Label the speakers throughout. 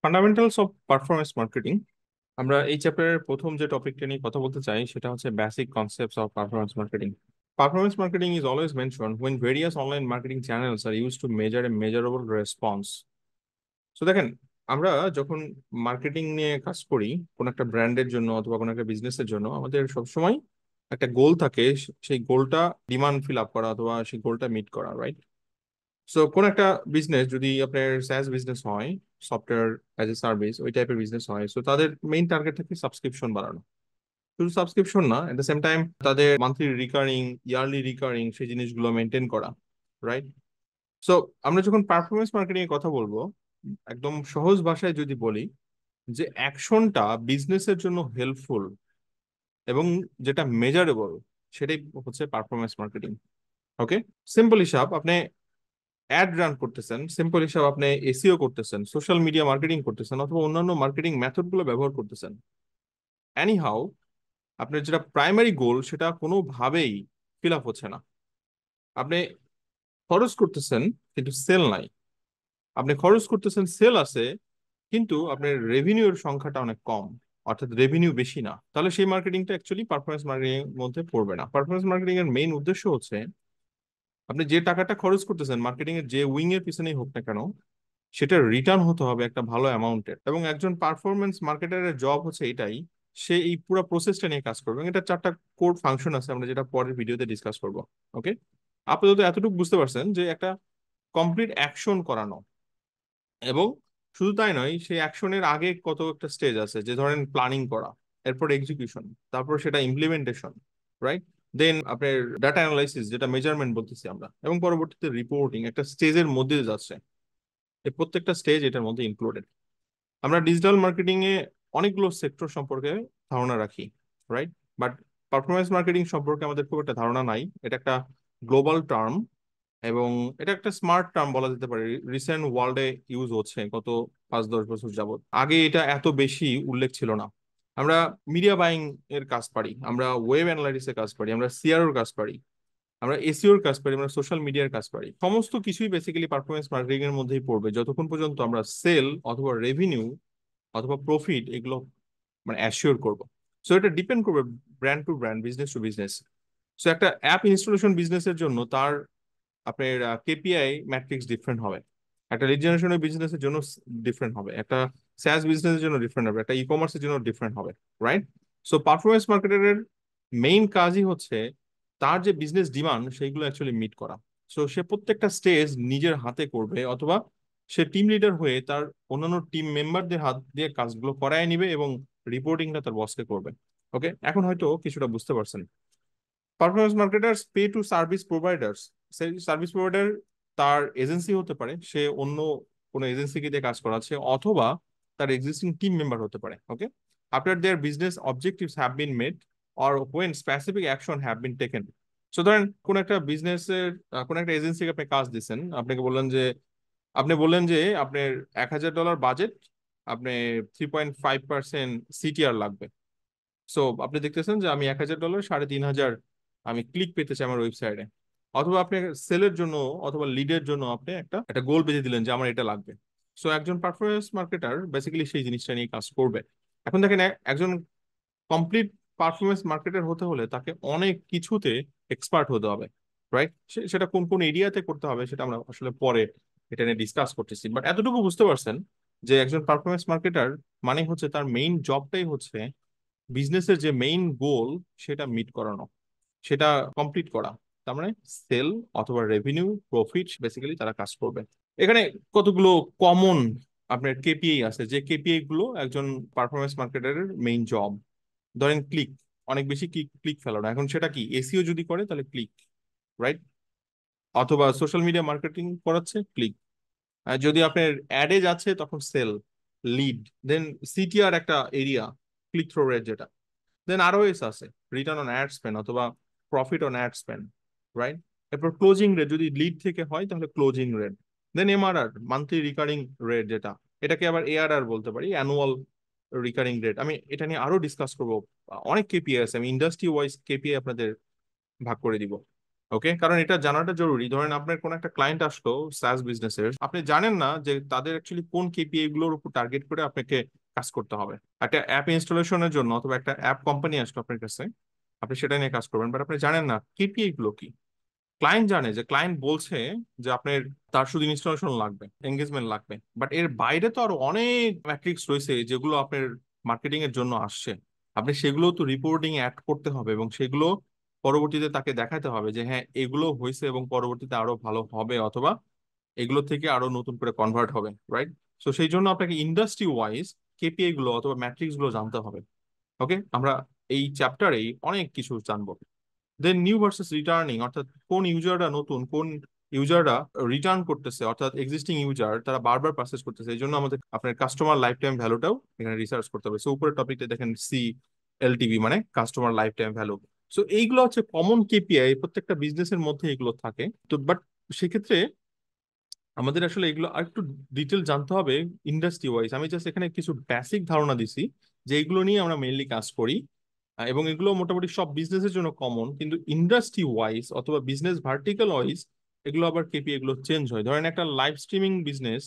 Speaker 1: Fundamentals of performance marketing. আমরা এই চ্যাপ্টারের প্রথম যে টপিকটা নিয়ে কথা বলতে চাই সেটা হচ্ছে basic concepts of performance marketing. Performance marketing is always mentioned when various online marketing channels are used to measure a measurable response. তো দেখেন, আমরা যখন মার্কেটিং নিয়ে কাজ করি কোন একটা ব্র্যান্ডের জন্য অথবা কোন একটা বিজনেসের জন্য, আমাদের সবসময় একটা গোল থাকে। সেই গোলটা ডিমান্ড ফিল আপ করা অথবা সেই গোলটা মিট করা, রাইট? সো কোন একটা বিজনেস, যদি আপনার SaaS বিজনেস হয়, সফটওয়্যার অ্যাজ এ সার্ভিস, ওই টাইপের বিজনেস হয়, সো তাদের মেইন টার্গেট থাকে সাবস্ক্রিপশন বাড়ানো। শুধু সাবস্ক্রিপশন না, এট দ্য সেম টাইম তাদের মান্থলি রিকারিং, ইয়ারলি রিকারিং সেই জিনিসগুলো মেনটেন করা, রাইট? সো আমরা যখন পারফরমেন্স মার্কেটিং এর কথা বলবো, একদম সহজ ভাষায় যদি বলি, যে অ্যাকশনটা বিজনেসের জন্য হেল্পফুল এবং যেটা মেজারেবল, সেটাই হচ্ছে পারফরমেন্স মার্কেটিং। ওকে, সিম্পল হিসাব, আপনি অ্যাড রান করতেছেন, সিম্পল হিসাব আপনি এসইও করতেছেন, সোশ্যাল মিডিয়া মার্কেটিং করতেছেন, অথবা অন্যান্য মার্কেটিং মেথড গুলো ব্যবহার করতেছেন, এনি হাউ আপনার যেটা প্রাইমারি গোল সেটা কোনোভাবেই ফিল আপ হচ্ছে না। আপনি খরচ করতেছেন কিন্তু সেল নাই, আপনি খরচ করতেছেন, সেল আছে, কিন্তু আপনার রেভিনিউর সংখ্যাটা অনেক কম, অর্থাৎ রেভিনিউ বেশি না, তাহলে সেই মার্কেটিংটা অ্যাকচুয়ালি পারফরমেন্স মার্কেটিং এর মধ্যে পড়বে না। পারফরমেন্স মার্কেটিং এর মেইন উদ্দেশ্য হচ্ছে আপনি যে টাকাটা খরচ করতেছেন মার্কেটিং এর যে উইং এর পিছনেই হোক না কেন, সেটা রিটার্ন হতে হবে একটা ভালো অ্যামাউন্টের। এবং একজন পারফরমেন্স মার্কেটারের জব হচ্ছে এটাই, সে এই পুরো প্রসেসটা নিয়ে কাজ করবে। এবং এটা চারটা কোর ফাংশন আছে, আমরা যেটা পরের ভিডিওতে ডিসকাস করব। ওকে, আপাতত এতটুকু বুঝতে পারছেন যে একটা কমপ্লিট অ্যাকশন করানো, এবং শুধু তাই নয়, সেই অ্যাকশনের আগে কত একটা স্টেজ আছে, যে ধরেন প্ল্যানিং করা, এরপর এক্সিকিউশন, তারপর সেটা ইমপ্লিমেন্টেশন, রাইট? দেন আপনার ডাটা অ্যানালাইসিস, যেটা মেজারমেন্ট বলতেছি আমরা, এবং পরবর্তীতে রিপোর্টিং, একটা স্টেজের মধ্যে যাচ্ছে। এই প্রত্যেকটা স্টেজ এটার মধ্যে ইনক্লুডেড। আমরা ডিজিটাল মার্কেটিং এ অনেকগুলো সেক্টর সম্পর্কে ধারণা রাখি, রাইট? বাট পারফরমেন্স মার্কেটিং সম্পর্কে আমাদের খুব একটা ধারণা নাই। এটা একটা গ্লোবাল টার্ম, এবং এটা একটা স্মার্ট টার্ম বলা যেতে পারে। রিসেন্ট ওয়ার্ল্ডে ইউজ হচ্ছে গত 5-10 বছর যাবত, আগে এটা এত বেশি উল্লেখ ছিল না। আমরা মিডিয়া বাইং এর কাজ পারি, আমরা ওয়েব অ্যানালাইটিক্স এর কাজ পারি, আমরা সিআরওর কাজ পারি, আমরা এসইওর কাজ পারি, আমরা সোশ্যাল মিডিয়ার কাজ পারি। সমস্ত কিছুই বেসিক্যালি পারফরমেন্স মার্কেটিং এর মধ্যেই পড়বে, যতক্ষণ পর্যন্ত আমরা সেল অথবা রেভিনিউ অথবা প্রফিট এগুলো মানে অ্যাসিওর করব। সো এটা ডিপেন্ড করবে brand two brand, business to business. So একটা অ্যাপ ইনস্টলেশন বিজনেসের জন্য তার আপনার কেপিআই ম্যাট্রিক্স ডিফারেন্ট হবে, একটা লিড জেনারেশনের বিজনেসের জন্য ডিফারেন্ট হবে, একটা স্যাস বিজনেসের জন্য ডিফারেন্ট হবে, একটা ই কমার্সের জন্য ডিফারেন্ট হবে, রাইট? সো পারফরমেন্স মার্কেটারের মেইন কাজই হচ্ছে তার যে বিজনেস ডিমান্ড সেইগুলো অ্যাকচুয়ালি মিট করা। সো সে প্রত্যেকটা স্টেজ নিজের হাতে করবে, অথবা সে টিম লিডার হয়ে তার অন্যান্য টিম মেম্বারদের হাত দিয়ে কাজগুলো করায় নিবে, এবং রিপোর্টিংটা তার বসকে করবে। ওকে, এখন হয়তো কিছুটা বুঝতে পারছেন। Performance marketers pay to service providers. সেই সার্ভিস প্রোভাইডার তার এজেন্সি হতে পারে, সে অন্য কোনো এজেন্সিকে দিয়ে কাজ করাচ্ছে, অথবা তার এক্সিস্টিং টিম মেম্বার হতে পারে। Okay, after their business objectives have been made or when specific action have been taken. So ধরেন কোন একটা বিজনেসের কোন একটা এজেন্সিকে আপনি কাজ দিচ্ছেন, আপনি বললেন যে আপনার $1,000 বাজেট, আপনি 3.5% সিটিআর লাগবে। সো আপনি দেখতেছেন যে আমি $1,000 3,500 আমি ক্লিক পেতে চাই আমার ওয়েবসাইটে। অথবা আপনি সেলের জন্য অথবা লিডের জন্য আপনি একটা একটা গোল বেঁধে দিলেন যে আমার এটা লাগবে। সো একজন পারফরমেন্স মার্কেটার বেসিক্যালি সেই জিনিসটা নিয়ে কাজ করবে। এখন দেখেন, একজন কমপ্লিট পারফরমেন্স মার্কেটার হতে হলে তাকে অনেক কিছুতে এক্সপার্ট হতে হবে, রাইট? সেটা কোন কোন এরিয়াতে করতে হবে সেটা আমরা আসলে পরে এটা নিয়ে ডিসকাস করতেছি। বাট এতটুকু বুঝতে পারছেন যে একজন পারফরমেন্স মার্কেটার মানে হচ্ছে তার মেইন জবটাই হচ্ছে বিজনেসের যে মেইন গোল সেটা মিট করানো, সেটা কমপ্লিট করা। তার মানে সেল অথবা রেভিনিউ প্রফিট বেসিক্যালি তারা কাজ করবে। এখানে কতগুলো কমন আপনার কেপিআই আছে, যে কেপিআই গুলো একজন পারফরমেন্স মার্কেটারের মেইন জব। ধরেন ক্লিক, অনেক বেশি ক্লিক ক্লিক ফেলানো, এখন সেটা কি এসইও যদি করে তাহলে ক্লিক, রাইট? অথবা সোশ্যাল মিডিয়া মার্কেটিং করাচ্ছে, ক্লিক। যদি আপনার অ্যাডে যাচ্ছে তখন সেল, লিড, দেন সিটিআর একটা এরিয়া, ক্লিক থ্রো রেট যেটা, দেন আরওএস আছে, রিটার্ন অন অ্যাড স্পেন্ড অথবা profit on ad spend, right? এরপর ক্লোজিং রেট, যদি লিড থেকে হয় তাহলে closing rate, then MRR, monthly recurring rate যেটা, এটাকে আবার এআরআর বলতে পারি, অ্যানুয়াল রিকারিং রেট। আমি এটা নিয়ে আরো ডিসকাস করবো। অনেক কেপিআই আছে, আমি ইন্ডাস্ট্রি ওয়াইজ কেপিআই আপনাদের ভাগ করে দিব। ওকে, কারণ এটা জানাটা জরুরি। ধরেন আপনার কোন একটা ক্লায়েন্ট আসলো সাস বিজনেসের, আপনি জানেন না যে তাদের অ্যাকচুয়ালি কোন কেপিআই গুলোর উপর টার্গেট করে আপনাকে কাজ করতে হবে। একটা অ্যাপ ইনস্টলেশনের জন্য অথবা একটা অ্যাপ কোম্পানি আসলো আপনার কাছে, আপনি সেটা নিয়ে কাজ করবেন, বাট আপনি জানেন না কেপিআই গুলো কি। ক্লায়েন্ট জানে যে ক্লায়েন্ট বলছে যে আপনার, তার শুধু ইনস্টলেশন লাগবে, এঙ্গেজমেন্ট লাগবে, বাট এর বাইরে তো আরো অনেক ম্যাট্রিক্স রয়েছে যেগুলো আপনার মার্কেটিং এর জন্য আসছে। আপনি সেগুলো তো রিপোর্টিং অ্যাড করতে হবে এবং সেগুলো পরবর্তীতে তাকে দেখাতে হবে যে হ্যাঁ এগুলো হয়েছে এবং পরবর্তীতে আরো ভালো হবে, অথবা এগুলো থেকে আরো নতুন করে কনভার্ট হবে, রাইট? তো সেই জন্য আপনাকে ইন্ডাস্ট্রি ওয়াইজ কেপিআই গুলো অথবা ম্যাট্রিক্স গুলো জানতে হবে। ওকে, আমরা এই চ্যাপ্টারেই অনেক কিছু জানবো। দেন নিউ ভার্সেস রিটার্নিং, অর্থাৎ কোন ইউজাররা নতুন, কোন ইউজাররা রিটার্ন করতেছে, অর্থাৎ এক্সিস্টিং ইউজার তারা বারবার পারচেস করতেছে, এই জন্য আমাদের আপনার কাস্টমার লাইফ টাইম ভ্যালুটাও এখানে রিসার্চ করতে হবে। সো উপরের টপিকটা দেখেন, CLTV মানে customer life time value. So এইগুলো হচ্ছে কমন কেপিআই, প্রত্যেকটা বিজনেসের মধ্যে এগুলো থাকে। তো বাট সেক্ষেত্রে আমাদের আসলে এগুলো আর একটু ডিটেল জানতে হবে ইন্ডাস্ট্রি ওয়াইজ। আমি জাস্ট এখানে কিছু বেসিক ধারণা দিছি যে এগুলো নিয়ে আমরা মেইনলি কাজ করি। এবং এগুলো মোটামুটি সব বিজনেসের জন্য কমন, কিন্তু ইন্ডাস্ট্রি ওয়াইজ অথবা বিজনেস ভার্টিক্যাল ওয়াইজ এগুলো আবার কেপি এগুলো চেঞ্জ হয়। ধরেন একটা লাইভ স্ট্রিমিং বিজনেস,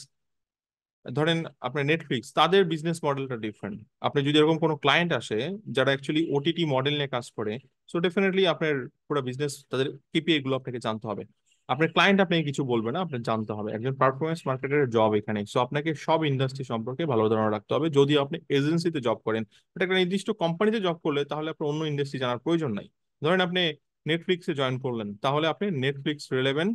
Speaker 1: ধরেন আপনার নেটফ্লিক্স, তাদের বিজনেস মডেলটা ডিফারেন্ট। আপনি যদি এরকম কোনো ক্লায়েন্ট আসে যারা অ্যাকচুয়ালি ওটিটি মডেল নিয়ে কাজ করে, সো ডেফিনেটলি আপনার পুরো বিজনেস তাদের কেপিআই গুলো আপনাকে জানতে হবে। আপনার ক্লায়েন্ট আপনাকে কিছু বলবে না, আপনার জানতে হবে। একজন পারফরমেন্স মার্কেটারের জব এখানে। সো আপনাকে সব ইন্ডাস্ট্রি সম্পর্কে ভালো ধারণা রাখতে হবে। যদি আপনি এজেন্সিতে জব করেন, এটা একটা নির্দিষ্ট কোম্পানিতে জব করলে তাহলে আপনার অন্য ইন্ডাস্ট্রি জানার প্রয়োজন নাই। ধরেন আপনি নেটফ্লিক্সে জয়েন করলেন, তাহলে আপনি নেটফ্লিক্স রিলেভেন্ট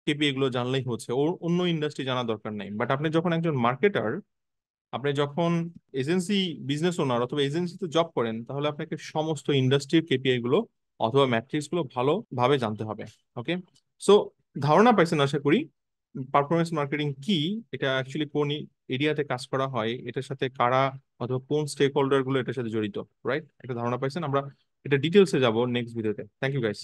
Speaker 1: কেপিআই গুলো জানলেই হচ্ছে, ওর অন্য ইন্ডাস্ট্রি জানা দরকার নাই। বাট আপনি যখন একজন মার্কেটার, আপনি যখন এজেন্সি বিজনেস ওনার অথবা এজেন্সিতে জব করেন, তাহলে আপনাকে সমস্ত ইন্ডাস্ট্রির কেপিআই গুলো অথবা ম্যাট্রিক্স গুলো ভালোভাবে জানতে হবে। ওকে, সো ধারণা পাইছেন আশা করি পারফরমেন্স মার্কেটিং কি, এটা অ্যাকচুয়ালি কোন এরিয়াতে কাজ করা হয়, এটার সাথে কারা অথবা কোন স্টেক হোল্ডার গুলো এটার সাথে জড়িত, রাইট? একটা ধারণা পাইছেন। আমরা এটা ডিটেলসে যাব নেক্সট ভিডিওতে। Thank you guys.